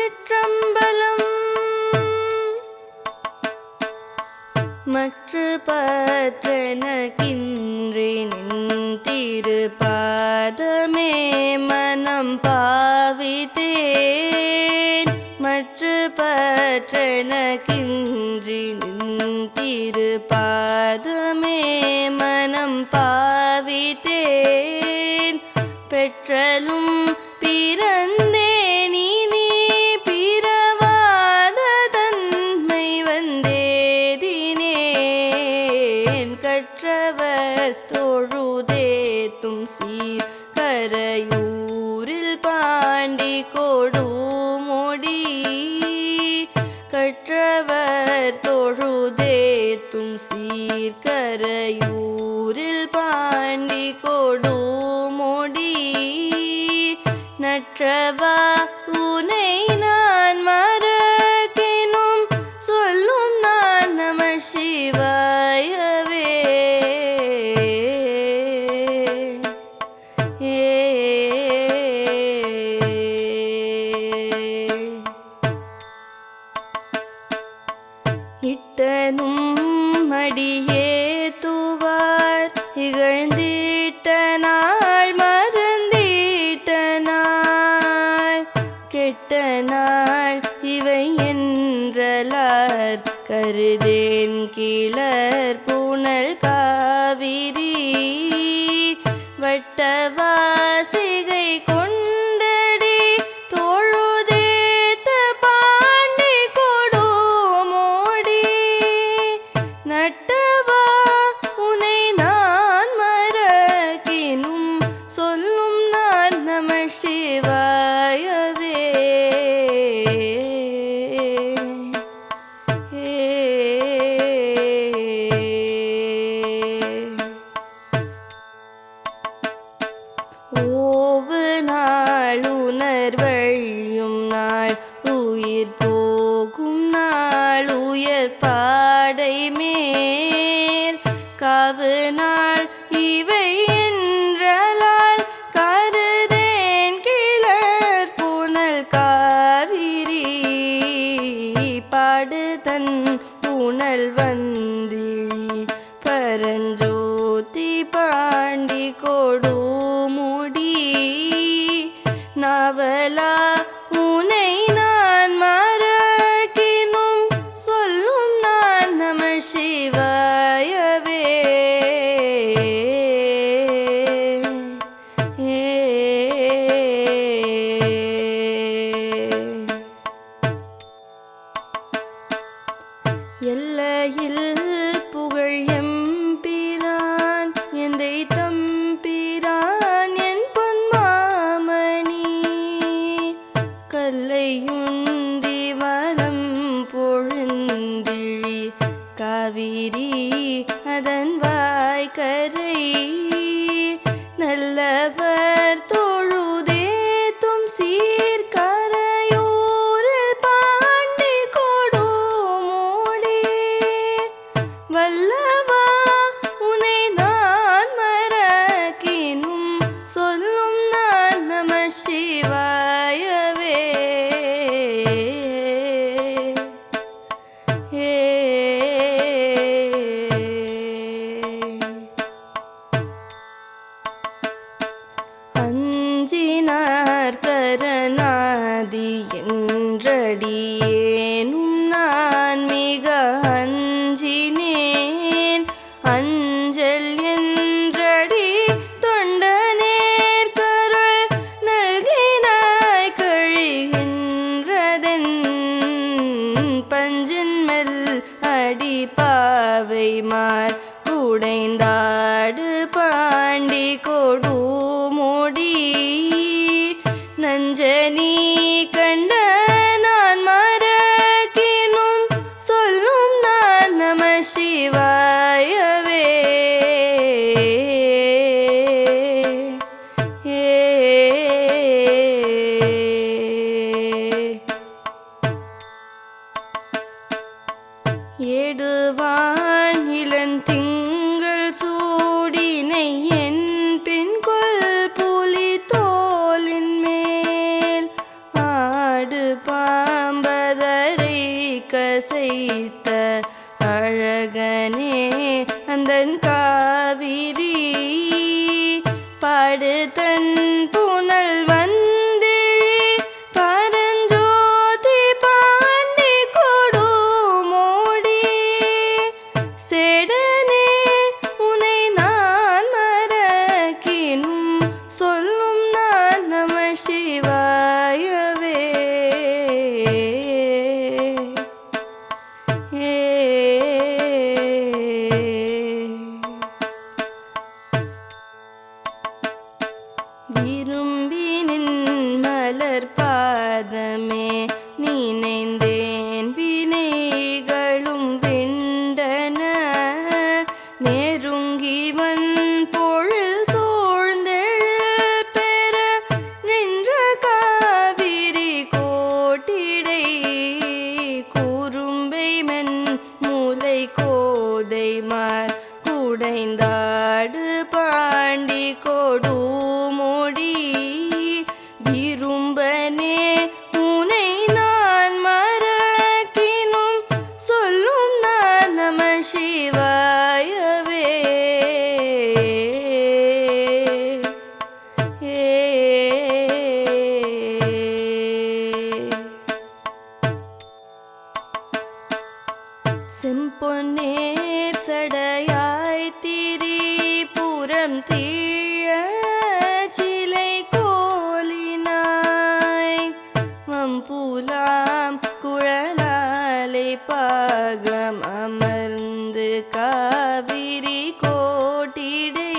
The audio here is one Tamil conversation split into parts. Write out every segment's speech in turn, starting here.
திருச்சிற்றம்பலம். மற்று பற்றெனக்கின்றி நின் திருப்பாதமே மனம் பாவித்தேன். மற்று பற்றெனக்கின்றி நின் திருப்பாதமே மனம் பாவித்தேன். பெற்றலும் பிறந்தேன் இனி பிறவாத தன்மை வந்தேதினேன். கற்றவர் தொழுதேத்தும் சீர் கரையூரில் பாண்டி கொடுமுடி. கற்றவர் தொழுதேத்தும் சீர் கரையூரில் பாண்டி கொடுமுடி. நற்றவா உனை நான் மறக்கினும் சொல்லும் நான் நம சிவாயவே. இட்டனும் மடியே துவார் இகழ்ந்திட்ட நாள் மறந்திட்ட நாள் கெட்ட நாள் இவை என்றலார் கருதேன் கிளர் புனல் காவிரி. வட்டவாசிகை கொண்டடி தொழுதேத்த பாண்டி கொடுமோடி. நட்டவா உனை நான் மறக்கினும் சொல்லும் நான் நம சிவாயவே. ஓவு நாள் உணர்வழியும் நாள் உயிர் போகும் நாள் உயர் பாடை மேல் காவு நாள் இவை என்றலால் கருதேன் கிளர் புனல் காவிரி. பாடுதன் புனல் வந்திழி பரஞ்சோதி பாண்டி கொடுமுடி. நாவலா உனை நான் மறக்கினும் சொல்லும் நான் நம சிவாயவே. எல்லையில் புகழ் எம்பிரான் எந்தை தம்பிரான் என் பொன்மாமணி. கல்லையுந்தி மரம் பொழுந்திழி காவிரி அதன் வாய்க்கரை. நல்லவர் தொழுதேத்தும் சீர் கரையூரில் பாண்டி கொடுமோடி. வல்லவா உனை நான் மறக்கினும் சொல்லும் நான் நம சிவாயவே. அஞ்சினார் கரநாதி என்றடியேனும் நான் மிக அஞ்சினேன். அஞ்சல் என்றடி தொண்டனேர் கருள் நல்கினாய் கழிகின்றதென். பஞ்சின்மெல் அடி பாவை மார் உடைந்தாடு பாண்டி கொடுமுடி. நஞ்சனி கண்ட நான் மறக்கினும் சொல்லும் நான் நம சிவாயவே. ஏடுவான் இளந்திங்கள் சூடினை என் பின் கொள் புலி தோலின் மேல் ஆடு பாம்பதரை கசைத்த அழகனே அந்தன் காவிரி பாடு தன் புனல் வந்திழி பரஞ்சோதி பாண்டி கொடு மூடி சேடனே உனை நான் மறக்கினும் சொல்லும் நான் நம சிவாயவே. விரும்பினின் மலர் பாதமே நினைந்தேன் வினைகளும் விண்டன நெருங்கிவன் பொழில் சூழ்ந்தெழில் பெற நின்ற காவிரி கோட்டிடை குறும்பை மென் மூலை கோதை மார் குடைந்தாடு பாண்டி கொடு மொழி விரும்பனே உனை நான் மறக்கினும் சொல்லும் நான் நம சிவாயவே. செம்பொன்னேர் சடையாய் திரிபுரம் தீழ சிலை கோலினாய் வம்புலாம் குழலாலை பாகம் அமர்ந்து காவிரி கோட்டிடை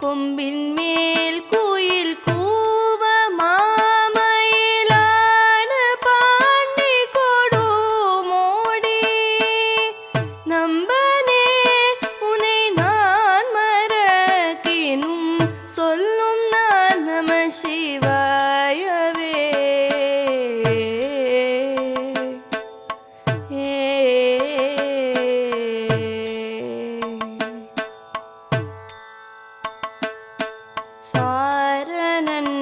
கொம்பின் மேல் குயில் கூவ மாமயிலான பாண்டி கொடு மோடி நம்பனே உனை நான் மறக்கினும் சொல்லும் நான் நம சிவாயவே. சாரணன்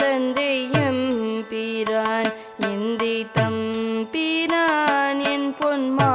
தந்தையம் பிரான் எந்தை தம்பிரான் என் பொன்மா